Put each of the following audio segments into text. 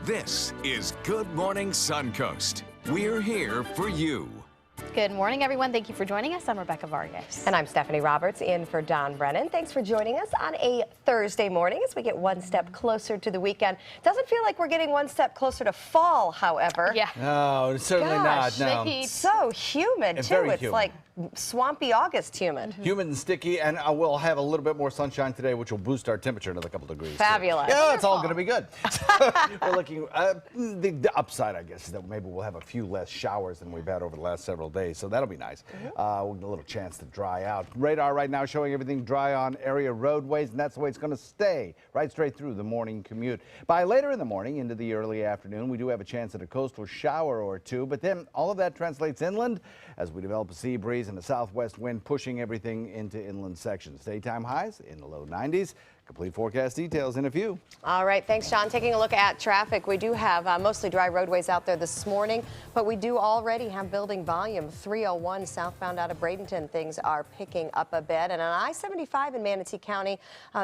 This is Good Morning Suncoast. We're here for you. Good morning, everyone. Thank you for joining us. I'm Rebecca Vargas. And I'm Stephanie Roberts, in for Don Brennan. Thanks for joining us on a Thursday morning as we get one step closer to the weekend. Doesn't feel like we're getting one step closer to fall, however. Yeah. No, certainly Gosh, not. No. It's so humid, too. Very It's humid. like swampy August humid. Humid and sticky, and we'll have a little bit more sunshine today, which will boost our temperature another couple degrees. too. Fabulous. Yeah, it's all going to be good. We're looking, the upside, I guess, is that maybe we'll have a few less showers than we've had over the last several days, so that'll be nice. We'll get a little chance to dry out. Radar right now showing everything dry on area roadways, and that's the way it's going to stay right straight through the morning commute. By later in the morning into the early afternoon, we do have a chance at a coastal shower or two, but then all of that translates inland as we develop a sea breeze and a southwest wind pushing everything into inland sections. Daytime highs in the low 90s. Complete forecast details in a few. All right, thanks, Sean. Taking a look at traffic, we do have mostly dry roadways out there this morning, but we do already have building volume. 301 southbound out of Bradenton, things are picking up a bit. And on I-75 in Manatee County,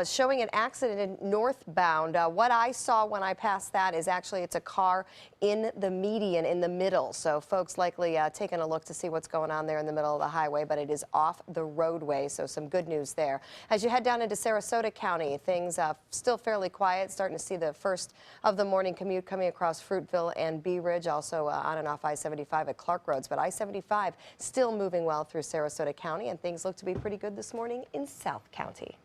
showing an accident in northbound. What I saw when I passed that is actually it's a car in the median in the middle. So folks likely taking a look to see what's going on there in the middle of the highway, but it is off the roadway, so some good news there. As you head down into Sarasota County, things still fairly quiet, starting to see the first of the morning commute coming across Fruitville and Bee Ridge, also on and off I-75 at Clark Roads. But I-75 still moving well through Sarasota County, and things look to be pretty good this morning in South County.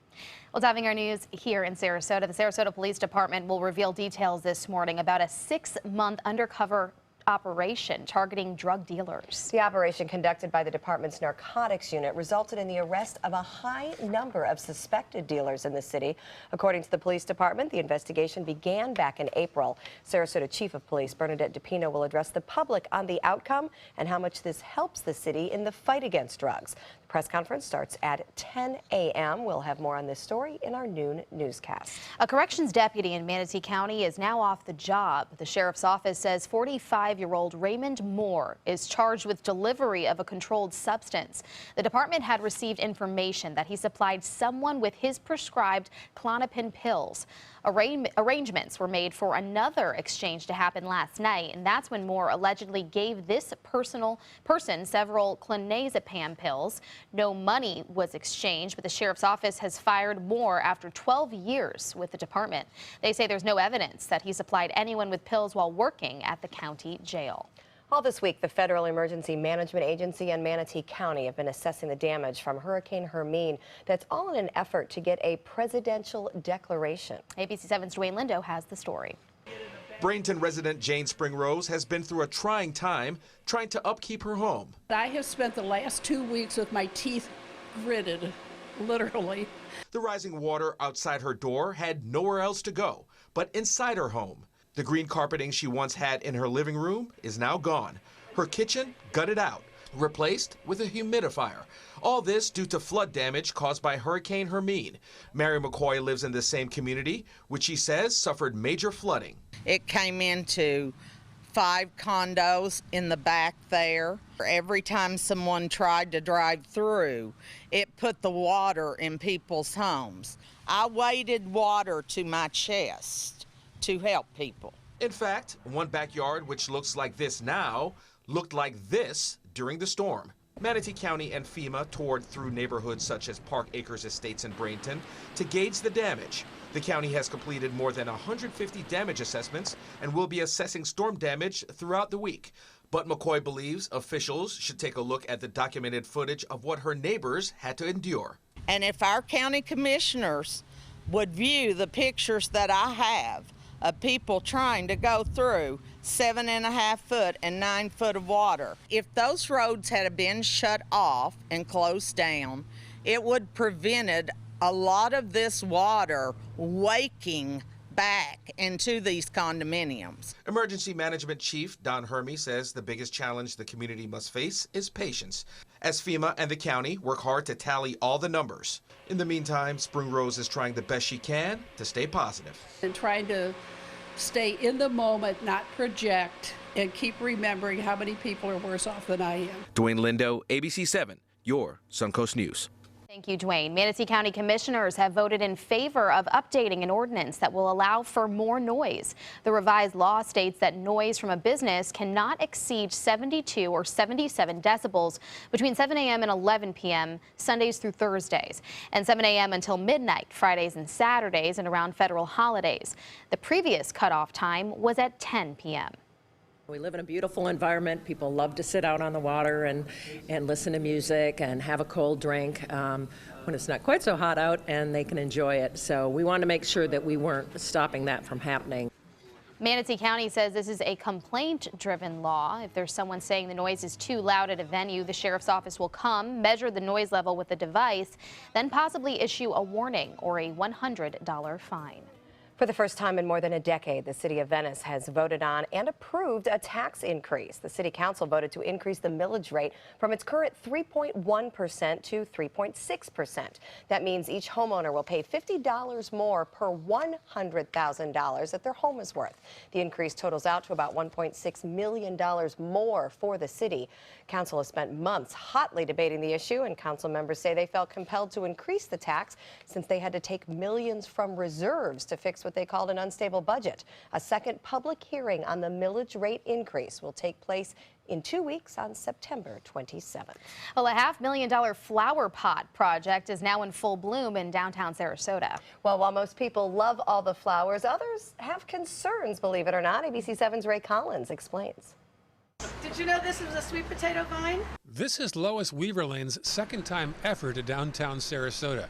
Well, topping our news here in Sarasota, the Sarasota Police Department will reveal details this morning about a 6-month undercover operation targeting drug dealers. The operation conducted by the department's narcotics unit resulted in the arrest of a high number of suspected dealers in the city. According to the police department, the investigation began back in April. Sarasota Chief of Police Bernadette DePino will address the public on the outcome and how much this helps the city in the fight against drugs. The press conference starts at 10 a.m. We'll have more on this story in our noon newscast. A corrections deputy in Manatee County is now off the job. The sheriff's office says 45-year-old Raymond Moore is charged with delivery of a controlled substance. The department had received information that he supplied someone with his prescribed Klonopin pills. Arrangements were made for another exchange to happen last night, and that's when Moore allegedly gave this person several clonazepam pills. No money was exchanged, but the sheriff's office has fired Moore after 12 years with the department. They say there's no evidence that he supplied anyone with pills while working at the county jail. All this week, the Federal Emergency Management Agency and Manatee County have been assessing the damage from Hurricane Hermine. That's all in an effort to get a presidential declaration. ABC 7's Dwayne Lindo has the story. Bradenton resident Jane Springrose has been through a trying time trying to upkeep her home. I have spent the last 2 weeks with my teeth gritted, literally. The rising water outside her door had nowhere else to go but inside her home. The green carpeting she once had in her living room is now gone. Her kitchen gutted out, replaced with a humidifier. All this due to flood damage caused by Hurricane Hermine. Mary McCoy lives in the same community, which she says suffered major flooding. It came into 5 condos in the back there. Every time someone tried to drive through, it put the water in people's homes. I waded water to my chest to help people. In fact, one backyard, which looks like this now, looked like this during the storm. Manatee County and FEMA toured through neighborhoods such as Park Acres Estates in Bradenton to gauge the damage. The county has completed more than 150 damage assessments and will be assessing storm damage throughout the week. But McCoy believes officials should take a look at the documented footage of what her neighbors had to endure. And if our county commissioners would view the pictures that I have of people trying to go through 7.5 foot and 9 foot of water. If those roads had been shut off and closed down, it would prevented a lot of this water waking back into these condominiums. Emergency Management Chief Don Hermie says the biggest challenge the community must face is patience, as FEMA and the county work hard to tally all the numbers. In the meantime, Springrose is trying the best she can to stay positive. And trying to stay in the moment, not project, and keep remembering how many people are worse off than I am. Dwayne Lindo, ABC 7, your Suncoast News. Thank you, Dwayne. Manatee County commissioners have voted in favor of updating an ordinance that will allow for more noise. The revised law states that noise from a business cannot exceed 72 or 77 decibels between 7 a.m. and 11 p.m. Sundays through Thursdays, and 7 a.m. until midnight Fridays and Saturdays and around federal holidays. The previous cutoff time was at 10 p.m. We live in a beautiful environment. People love to sit out on the water and listen to music and have a cold drink when it's not quite so hot out, and they can enjoy it. So we want to make sure that we weren't stopping that from happening. Manatee County says this is a complaint-driven law. If there's someone saying the noise is too loud at a venue, the sheriff's office will come, measure the noise level with the device, then possibly issue a warning or a $100 fine. For the first time in more than a decade, the city of Venice has voted on and approved a tax increase. The city council voted to increase the millage rate from its current 3.1% to 3.6%. That means each homeowner will pay $50 more per $100,000 that their home is worth. The increase totals out to about $1.6 million more for the city. Council has spent months hotly debating the issue, and council members say they felt compelled to increase the tax since they had to take millions from reserves to fix what they called an unstable budget. A second public hearing on the millage rate increase will take place in 2 weeks on September 27th. Well, a $500,000 flower pot project is now in full bloom in downtown Sarasota. Well, while most people love all the flowers, others have concerns, believe it or not. ABC 7's Ray Collins explains. Did you know this was a sweet potato vine? This is Lois Weaverlin's second time ever to downtown Sarasota.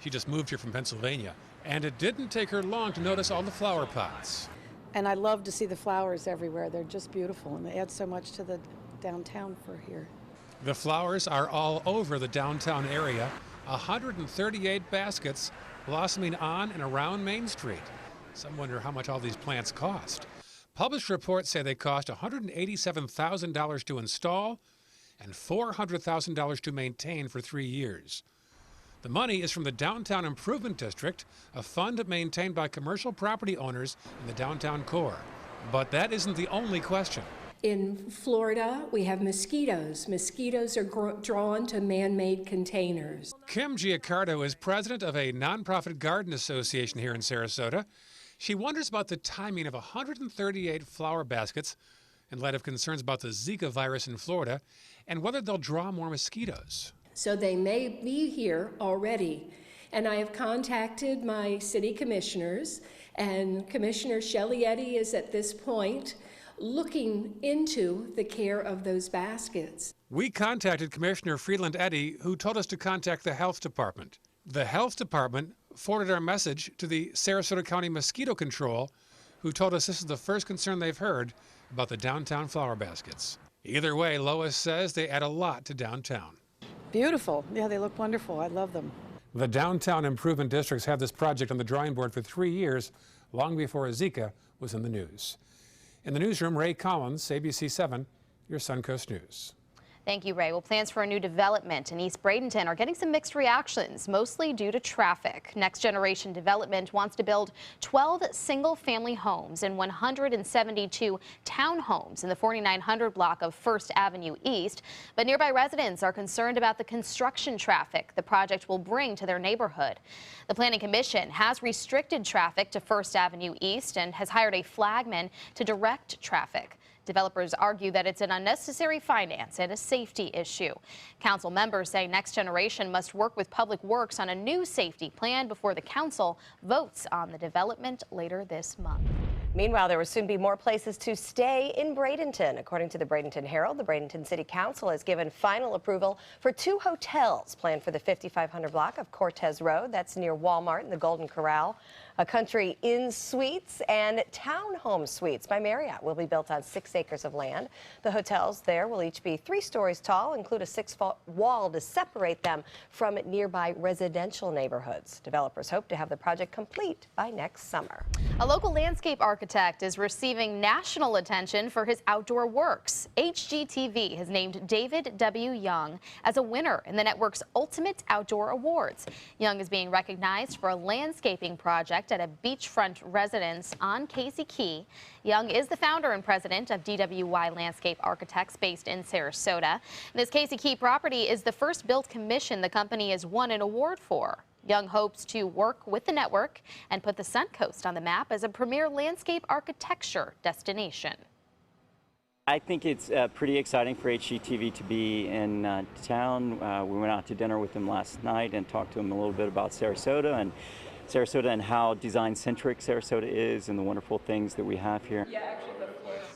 She just moved here from Pennsylvania, and it didn't take her long to notice all the flower pots. And I love to see the flowers everywhere. They're just beautiful, and they add so much to the downtown for here. The flowers are all over the downtown area, 138 baskets blossoming on and around Main Street. Some wonder how much all these plants cost. Published reports say they cost $187,000 to install and $400,000 to maintain for 3 years. The money is from the Downtown Improvement District, a fund maintained by commercial property owners in the downtown core. But that isn't the only question. In Florida, we have mosquitoes. Mosquitoes are drawn to man-made containers. Kim Giacardo is president of a nonprofit garden association here in Sarasota. She wonders about the timing of 138 flower baskets in light of concerns about the Zika virus in Florida and whether they'll draw more mosquitoes. So they may be here already. And I have contacted my city commissioners, and Commissioner Shelley Eddy is at this point looking into the care of those baskets. We contacted Commissioner Freeland Eddy, who told us to contact the health department. The health department forwarded our message to the Sarasota County Mosquito Control, who told us this is the first concern they've heard about the downtown flower baskets. Either way, Lois says they add a lot to downtown. Beautiful. Yeah, they look wonderful. I love them. The Downtown Improvement Districts had this project on the drawing board for 3 years, long before Zika was in the news. In the newsroom, Ray Collins, ABC 7, your Suncoast News. Thank you, Ray. Well, plans for a new development in East Bradenton are getting some mixed reactions, mostly due to traffic. Next Generation Development wants to build 12 single-family homes and 172 townhomes in the 4900 block of First Avenue East. But nearby residents are concerned about the construction traffic the project will bring to their neighborhood. The Planning Commission has restricted traffic to First Avenue East and has hired a flagman to direct traffic. Developers argue that it's an unnecessary finance and a safety issue. Council members say Next Generation must work with Public Works on a new safety plan before the council votes on the development later this month. Meanwhile, there will soon be more places to stay in Bradenton. According to the Bradenton Herald, the Bradenton City Council has given final approval for 2 hotels planned for the 5500 block of Cortez Road. That's near Walmart and the Golden Corral. A Country Inn Suites and Townhome Suites by Marriott will be built on 6 acres of land. The hotels there will each be 3 stories tall, include a 6-foot wall to separate them from nearby residential neighborhoods. Developers hope to have the project complete by next summer. A local landscape architect is receiving national attention for his outdoor works. HGTV has named David W. Young as a winner in the network's Ultimate Outdoor Awards. Young is being recognized for a landscaping project project at a beachfront residence on Casey Key. Young is the founder and president of DWY Landscape Architects based in Sarasota. This Casey Key property is the first built commission the company has won an award for. Young hopes to work with the network and put the Suncoast on the map as a premier landscape architecture destination. I think it's pretty exciting for HGTV to be in town. We went out to dinner with them last night and talked to them a little bit about Sarasota and how design-centric Sarasota is and the wonderful things that we have here.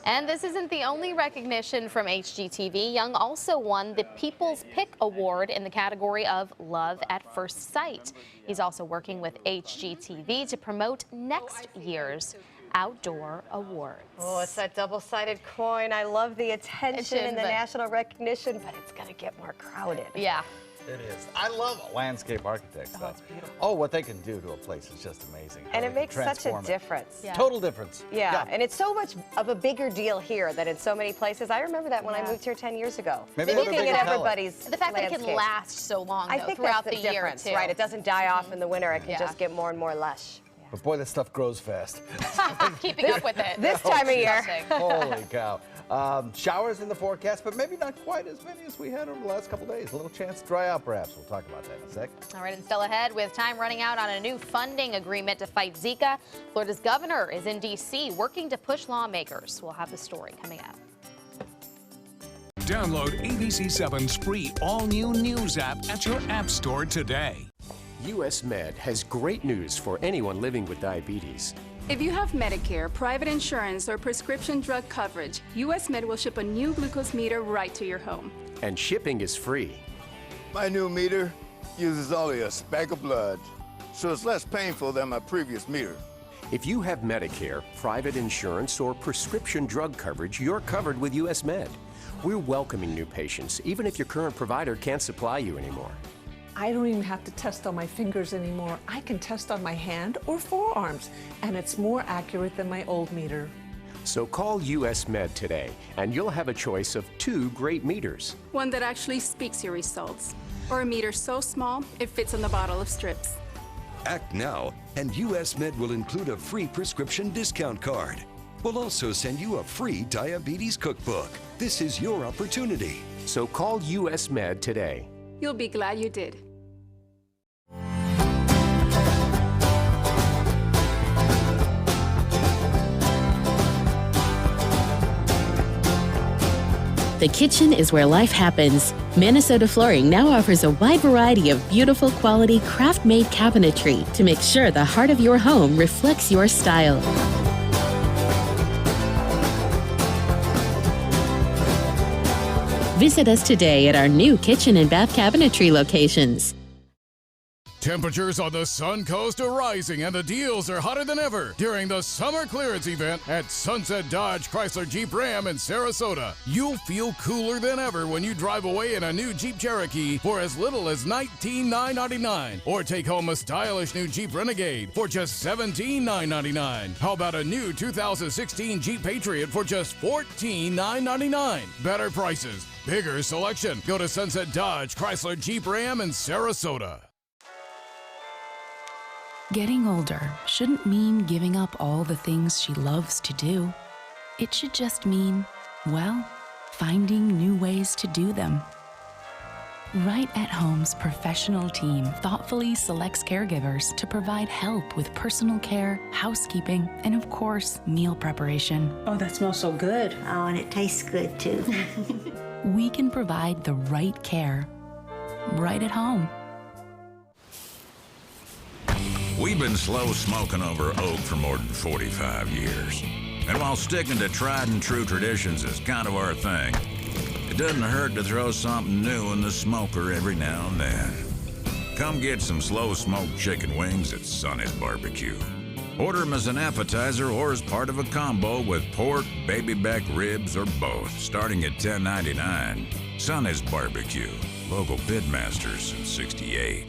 And this isn't the only recognition from HGTV. Young also won the People's Pick Award in the category of Love at First Sight. He's also working with HGTV to promote next year's Outdoor Awards. Oh, it's that double-sided coin. I love the attention and the national recognition, but it's going to get more crowded. Yeah. It is. I love landscape architects, though. It's beautiful. Oh, what they can do to a place is just amazing. And it makes such a difference. Yeah. Total difference. Yeah, and it's so much of a bigger deal here than in so many places. I remember that when I moved here 10 years ago. Maybe looking at everybody's the fact that it can last so long, though, I think throughout that's the year, difference, too. right? It doesn't die off in the winter. It can just get more and more lush. But boy, this stuff grows fast. Keeping up with it. This time of year. Holy cow. Showers in the forecast, but maybe not quite as many as we had over the last couple days. A little chance to dry out, perhaps. We'll talk about that in a sec. All right, and still ahead, with time running out on a new funding agreement to fight Zika, Florida's governor is in D.C. working to push lawmakers. We'll have the story coming up. Download ABC7's free all-new news app at your app store today. US Med has great news for anyone living with diabetes. If you have Medicare, private insurance, or prescription drug coverage, US Med will ship a new glucose meter right to your home. And shipping is free. My new meter uses only a speck of blood, so it's less painful than my previous meter. If you have Medicare, private insurance, or prescription drug coverage, you're covered with US Med. We're welcoming new patients, even if your current provider can't supply you anymore. I don't even have to test on my fingers anymore. I can test on my hand or forearms, and it's more accurate than my old meter. So call US Med today, and you'll have a choice of 2 great meters. One that actually speaks your results, or a meter so small it fits in the bottle of strips. Act now, and US Med will include a free prescription discount card. We'll also send you a free diabetes cookbook. This is your opportunity. So call US Med today. You'll be glad you did. The kitchen is where life happens. Minnesota Flooring now offers a wide variety of beautiful quality craft-made cabinetry to make sure the heart of your home reflects your style. Visit us today at our new kitchen and bath cabinetry locations. Temperatures on the Suncoast are rising and the deals are hotter than ever during the summer clearance event at Sunset Dodge Chrysler Jeep Ram in Sarasota. You'll feel cooler than ever when you drive away in a new Jeep Cherokee for as little as $19,999, or take home a stylish new Jeep Renegade for just $17,999. How about a new 2016 Jeep Patriot for just $14,999? Better prices, bigger selection. Go to Sunset Dodge Chrysler Jeep Ram in Sarasota. Getting older shouldn't mean giving up all the things she loves to do. It should just mean, well, finding new ways to do them. Right at Home's professional team thoughtfully selects caregivers to provide help with personal care, housekeeping, and of course, meal preparation. Oh, that smells so good. Oh, and it tastes good too. We can provide the right care right at home. We've been slow smoking over oak for more than 45 years. And while sticking to tried and true traditions is kind of our thing, it doesn't hurt to throw something new in the smoker every now and then. Come get some slow smoked chicken wings at Sonny's Barbecue. Order them as an appetizer or as part of a combo with pork, baby back ribs, or both, starting at $10.99. Sonny's Barbecue, local pitmasters since '68.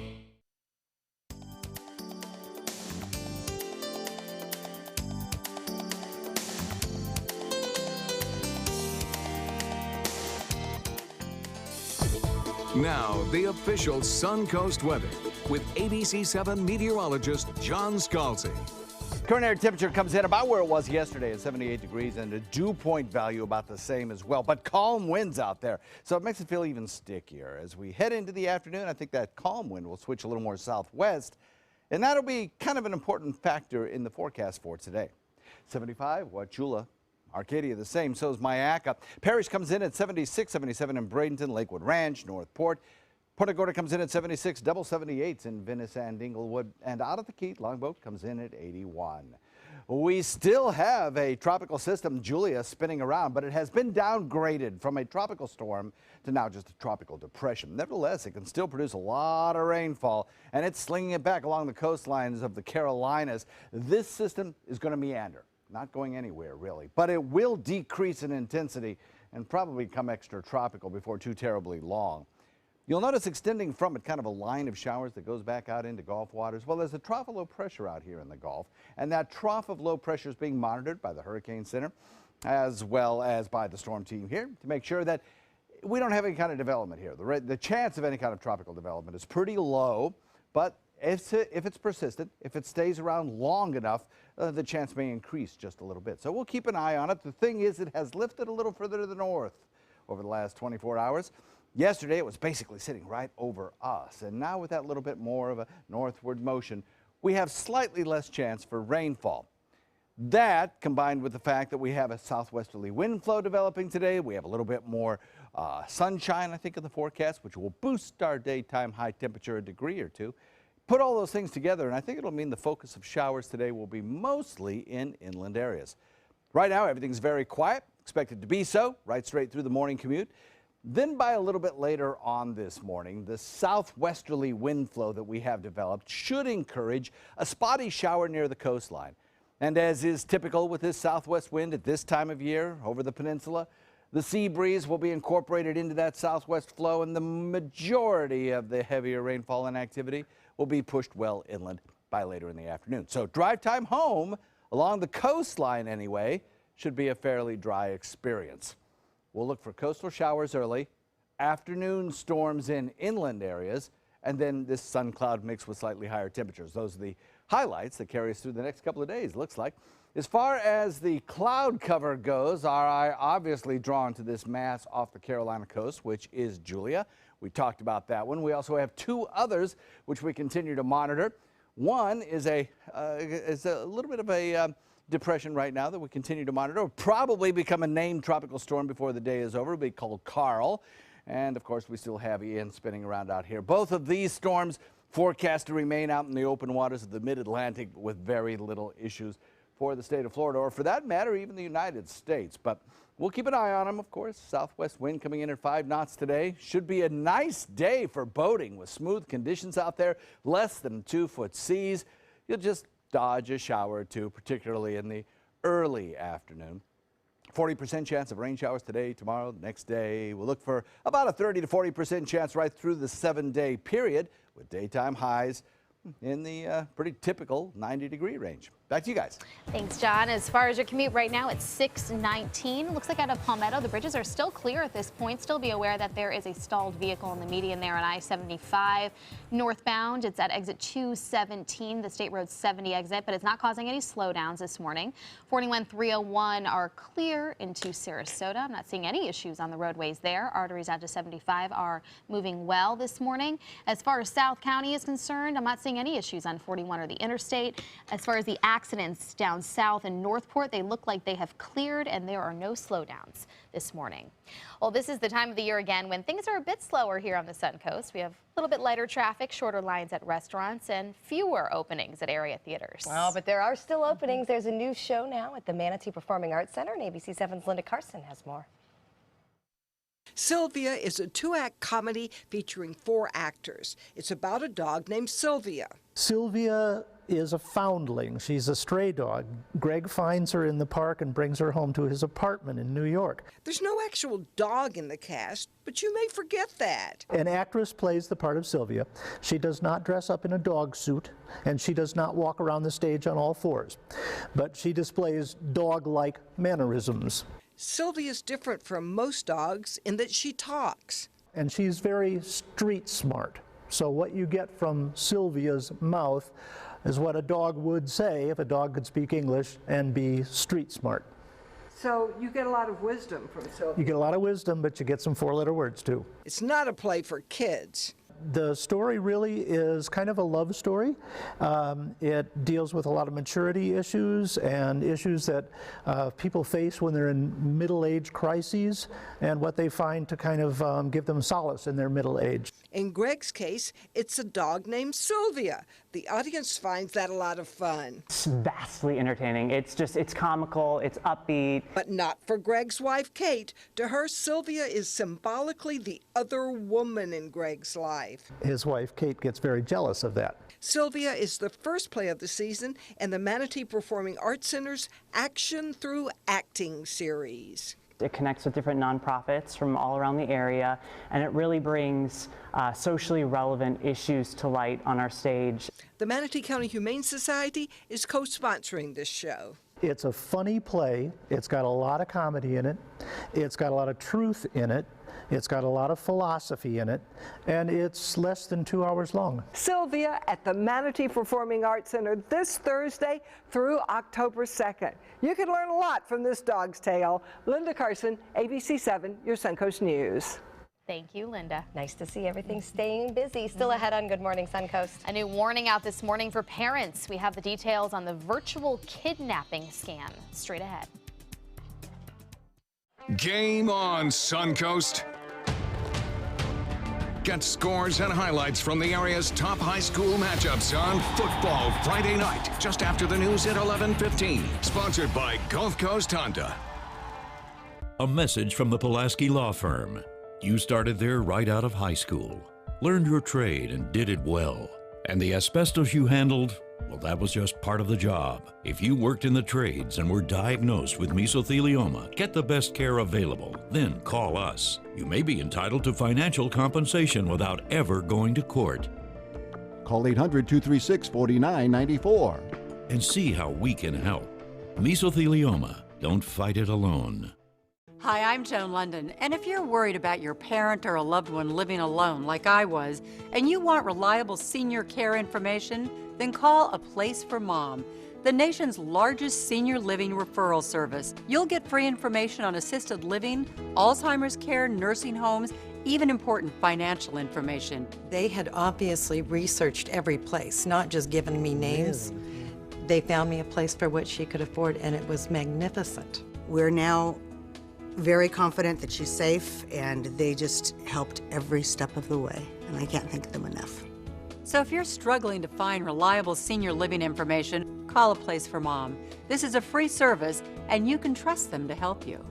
Now, the official Suncoast weather with ABC7 meteorologist John Scalzi. Current air temperature comes in about where it was yesterday at 78 degrees, and a dew point value about the same as well, but calm winds out there, so it makes it feel even stickier. As we head into the afternoon, I think that calm wind will switch a little more southwest, and that'll be kind of an important factor in the forecast for today. 75, Wauchula, Arcadia the same, so is Myakka. Parrish comes in at 76, 77 in Bradenton, Lakewood Ranch, Northport. Punta Gorda comes in at 76, double 78s in Venice and Inglewood, and out of the Keat, Longboat comes in at 81. We still have a tropical system, Julia, spinning around, but it has been downgraded from a tropical storm to now just a tropical depression. Nevertheless, it can still produce a lot of rainfall, and it's slinging it back along the coastlines of the Carolinas. This system is going to meander, not going anywhere really, but it will decrease in intensity and probably become extra tropical before too terribly long. You'll notice extending from it kind of a line of showers that goes back out into Gulf waters. Well, there's a trough of low pressure out here in the Gulf, and that trough of low pressure is being monitored by the Hurricane Center as well as by the storm team here to make sure that we don't have any kind of development here. The chance of any kind of tropical development is pretty low, but if it's persistent, if it stays around long enough, the chance may increase just a little bit. So we'll keep an eye on it. The thing is, it has lifted a little further to the north over the last 24 hours. Yesterday, it was basically sitting right over us, and now with that little bit more of a northward motion, we have slightly less chance for rainfall. That, combined with the fact that we have a southwesterly wind flow developing today, we have a little bit more sunshine, I think, in the forecast, which will boost our daytime high temperature a degree or two. Put all those things together, and I think it'll mean the focus of showers today will be mostly in inland areas. Right now, everything's very quiet, expected to be so, right straight through the morning commute. Then by a little bit later on this morning, the southwesterly wind flow that we have developed should encourage a spotty shower near the coastline. And as is typical with this southwest wind at this time of year over the peninsula, the sea breeze will be incorporated into that southwest flow, and the majority of the heavier rainfall and activity will be pushed well inland by later in the afternoon. So drive time home along the coastline anyway should be a fairly dry experience. We'll look for coastal showers early, afternoon storms in inland areas, and then this sun cloud mix with slightly higher temperatures. Those are the highlights that carry us through the next couple of days, looks like. As far as the cloud cover goes, our eye obviously drawn to this mass off the Carolina coast, which is Julia. We talked about that one. We also have two others which we continue to monitor. One is a little bit of a depression right now that we continue to monitor. Will probably become a named tropical storm before the day is over. It'll be called Carl. And of course, we still have Ian spinning around out here. Both of these storms forecast to remain out in the open waters of the mid-Atlantic with very little issues for the state of Florida, or for that matter, even the United States. But we'll keep an eye on them, of course. Southwest wind coming in at 5 knots today. Should be a nice day for boating with smooth conditions out there, less than 2-foot seas. You'll just dodge a shower or two, particularly in the early afternoon. 40% chance of rain showers today, tomorrow, next day. We'll look for about a 30 to 40% chance right through the 7-day period with daytime highs in the pretty typical 90-degree range. Back to you guys. Thanks, John. As far as your commute right now, it's 6:19. Looks like out of Palmetto, the bridges are still clear at this point. Still be aware that there is a stalled vehicle in the median there on I-75 northbound. It's at exit 217, the State Road 70 exit, but it's not causing any slowdowns this morning. 41, 301 are clear into Sarasota. I'm not seeing any issues on the roadways there. Arteries out to 75 are moving well this morning. As far as South County is concerned, I'm not seeing any issues on 41 or the interstate. As far as the accidents down south in Northport, they look like they have cleared and there are no slowdowns this morning. Well, this is the time of the year again when things are a bit slower here on the Suncoast. We have a little bit lighter traffic, shorter lines at restaurants, and fewer openings at area theaters. Well, but there are still openings. There's a new show now at the Manatee Performing Arts Center, and ABC7's Linda Carson has more. Sylvia is a 2-act comedy featuring 4 actors. It's about a dog named Sylvia. Sylvia is a foundling. She's a stray dog. Greg finds her in the park and brings her home to his apartment in New York. There's no actual dog in the cast, but you may forget that. An actress plays the part of Sylvia. She does not dress up in a dog suit, and she does not walk around the stage on all 4s, but she displays dog-like mannerisms. Sylvia's different from most dogs in that she talks. And she's very street smart. So what you get from Sylvia's mouth is what a dog would say if a dog could speak English and be street smart. So you get a lot of wisdom from Sylvia. You get a lot of wisdom, but you get some four-letter words too. It's not a play for kids. The story really is kind of a love story. It deals with a lot of maturity issues and issues that people face when they're in middle-age crises and what they find to kind of give them solace in their middle age. In Greg's case, it's a dog named Sylvia. The audience finds that a lot of fun. It's vastly entertaining. It's comical, it's upbeat. But not for Greg's wife, Kate. To her, Sylvia is symbolically the other woman in Greg's life. His wife, Kate, gets very jealous of that. Sylvia is the first play of the season in the Manatee Performing Arts Center's Action Through Acting series. It connects with different nonprofits from all around the area, and it really brings socially relevant issues to light on our stage. The Manatee County Humane Society is co-sponsoring this show. It's a funny play. It's got a lot of comedy in it. It's got a lot of truth in it. It's got a lot of philosophy in it, and it's less than 2 hours long. Sylvia at the Manatee Performing Arts Center this Thursday through October 2nd. You can learn a lot from this dog's tale. Linda Carson, ABC 7, your Suncoast News. Thank you, Linda. Nice to see everything staying busy. Still ahead on Good Morning Suncoast. A new warning out this morning for parents. We have the details on the virtual kidnapping scam. Straight ahead. Game on, Suncoast. Get scores and highlights from the area's top high school matchups on Football Friday night, just after the news at 11:15. Sponsored by Gulf Coast Honda. A message from the Pulaski Law Firm. You started there right out of high school, learned your trade and did it well. And the asbestos you handled, well, that was just part of the job. If you worked in the trades and were diagnosed with mesothelioma, get the best care available, then call us. You may be entitled to financial compensation without ever going to court. Call 800-236-4994. And see how we can help. Mesothelioma, don't fight it alone. Hi, I'm Joan London, and if you're worried about your parent or a loved one living alone like I was, and you want reliable senior care information, then call A Place for Mom, the nation's largest senior living referral service. You'll get free information on assisted living, Alzheimer's care, nursing homes, even important financial information. They had obviously researched every place, not just given me names. They found me a place for what she could afford, and it was magnificent. We're now very confident that she's safe, and they just helped every step of the way, and I can't thank them enough. So if you're struggling to find reliable senior living information, call A Place for Mom. This is a free service, and you can trust them to help you.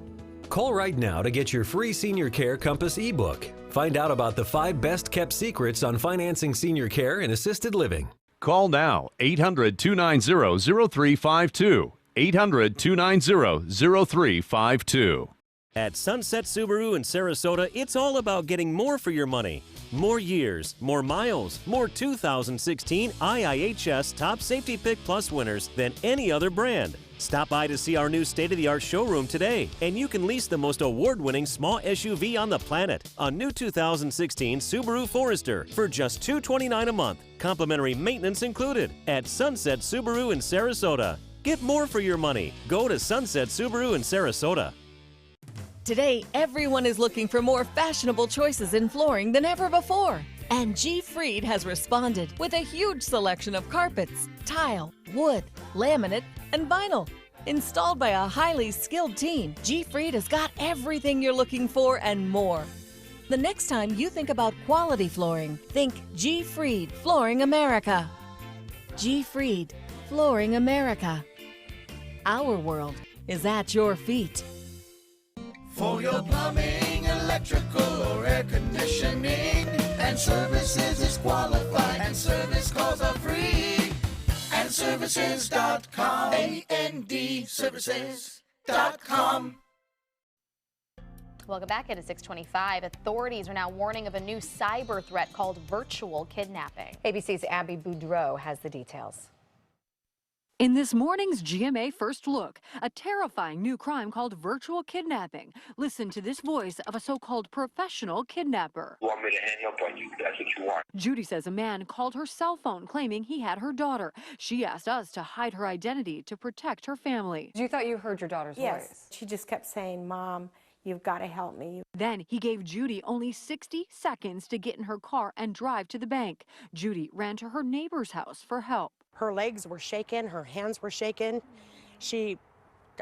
Call right now to get your free Senior Care Compass ebook. Find out about the 5 best-kept secrets on financing senior care and assisted living. Call now, 800-290-0352. 800-290-0352. At Sunset Subaru in Sarasota, it's all about getting more for your money. More years, more miles, more 2016 IIHS Top Safety Pick Plus winners than any other brand. Stop by to see our new state-of-the-art showroom today, and you can lease the most award-winning small SUV on the planet, a new 2016 Subaru Forester, for just $229 a month, complimentary maintenance included, at Sunset Subaru in Sarasota. Get more for your money. Go to Sunset Subaru in Sarasota. Today, everyone is looking for more fashionable choices in flooring than ever before. And G. Fried has responded with a huge selection of carpets, tile, wood, laminate, and vinyl. Installed by a highly skilled team, G. Fried has got everything you're looking for and more. The next time you think about quality flooring, think G. Fried Flooring America. G. Fried Flooring America. Our world is at your feet. For your plumbing, electrical, or air conditioning, and services is qualified, and service calls are free. And services.com, AND services.com. Welcome back. It is 6:25. Authorities are now warning of a new cyber threat called virtual kidnapping. ABC's Abby Boudreau has the details. In this morning's GMA First Look, a terrifying new crime called virtual kidnapping. Listen to this voice of a so-called professional kidnapper. You want me to hang up on you? That's what you want. Judy says a man called her cell phone claiming he had her daughter. She asked us to hide her identity to protect her family. You thought you heard your daughter's voice? Yes. She just kept saying, Mom, you've got to help me. Then he gave Judy only 60 seconds to get in her car and drive to the bank. Judy ran to her neighbor's house for help. Her legs were shaking, her hands were shaking.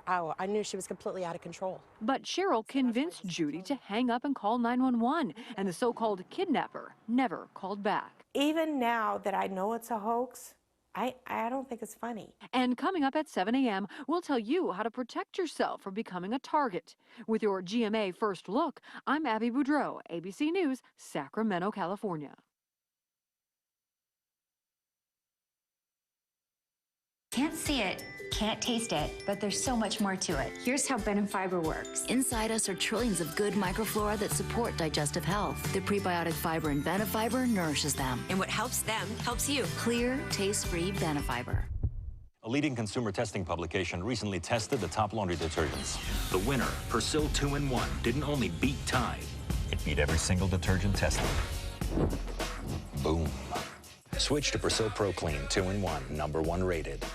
I knew she was completely out of control. But Cheryl convinced Judy to hang up and call 911, and the so-called kidnapper never called back. Even now that I know it's a hoax, I don't think it's funny. And coming up at 7 a.m., we'll tell you how to protect yourself from becoming a target. With your GMA First Look, I'm Abby Boudreau, ABC News, Sacramento, California. Can't see it, can't taste it, but there's so much more to it. Here's how Benefiber works. Inside us are trillions of good microflora that support digestive health. The prebiotic fiber in Benefiber nourishes them. And what helps them helps you. Clear, taste-free Benefiber. A leading consumer testing publication recently tested the top laundry detergents. The winner, Persil 2-in-1, didn't only beat Tide, it beat every single detergent tested. Boom. Switch to Persil Pro Clean 2-in-1, #1 rated.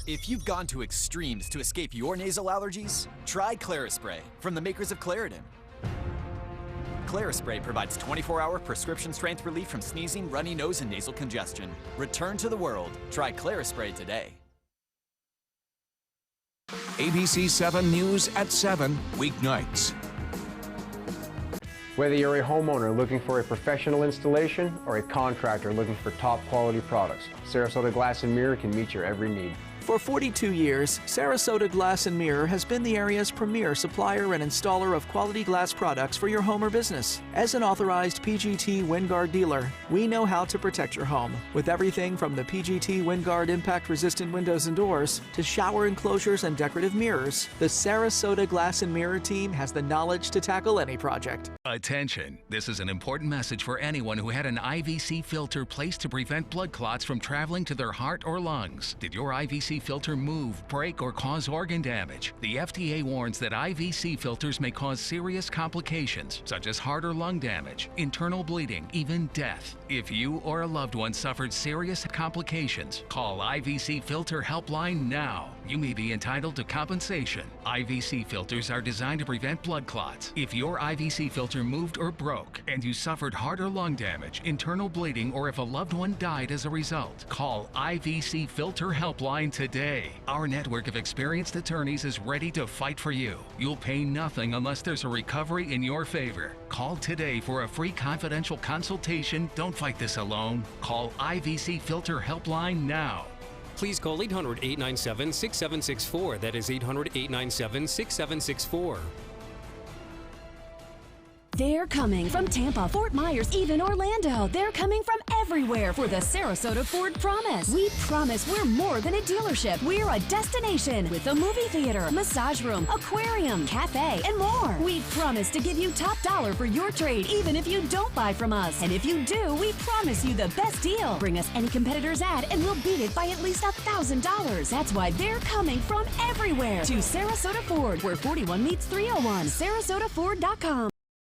If you've gone to extremes to escape your nasal allergies, try Clarispray from the makers of Claritin. Clarispray provides 24-hour prescription-strength relief from sneezing, runny nose, and nasal congestion. Return to the world. Try Clarispray today. ABC 7 News at 7, weeknights. Whether you're a homeowner looking for a professional installation or a contractor looking for top quality products, Sarasota Glass and Mirror can meet your every need. For 42 years, Sarasota Glass and Mirror has been the area's premier supplier and installer of quality glass products for your home or business. As an authorized PGT WindGuard dealer, we know how to protect your home with everything from the PGT WindGuard impact-resistant windows and doors to shower enclosures and decorative mirrors. The Sarasota Glass and Mirror team has the knowledge to tackle any project. Attention! This is an important message for anyone who had an IVC filter placed to prevent blood clots from traveling to their heart or lungs. Did your IVC filter move, break, or cause organ damage? The FDA warns that IVC filters may cause serious complications, such as heart or lung damage, internal bleeding, even death. If you or a loved one suffered serious complications, call IVC Filter Helpline now. You may be entitled to compensation. IVC filters are designed to prevent blood clots. If your IVC filter moved or broke and you suffered heart or lung damage, internal bleeding, or if a loved one died as a result, call IVC Filter Helpline today. Our network of experienced attorneys is ready to fight for you. You'll pay nothing unless there's a recovery in your favor. Call today for a free confidential consultation. Don't fight this alone. Call IVC Filter Helpline now. Please call 800-897-6764. That is 800-897-6764. They're coming from Tampa, Fort Myers, even Orlando. They're coming from everywhere for the Sarasota Ford Promise. We promise we're more than a dealership. We're a destination with a movie theater, massage room, aquarium, cafe, and more. We promise to give you top dollar for your trade, even if you don't buy from us. And if you do, we promise you the best deal. Bring us any competitor's ad and we'll beat it by at least $1,000. That's why they're coming from everywhere to Sarasota Ford, where 41 meets 301. SarasotaFord.com.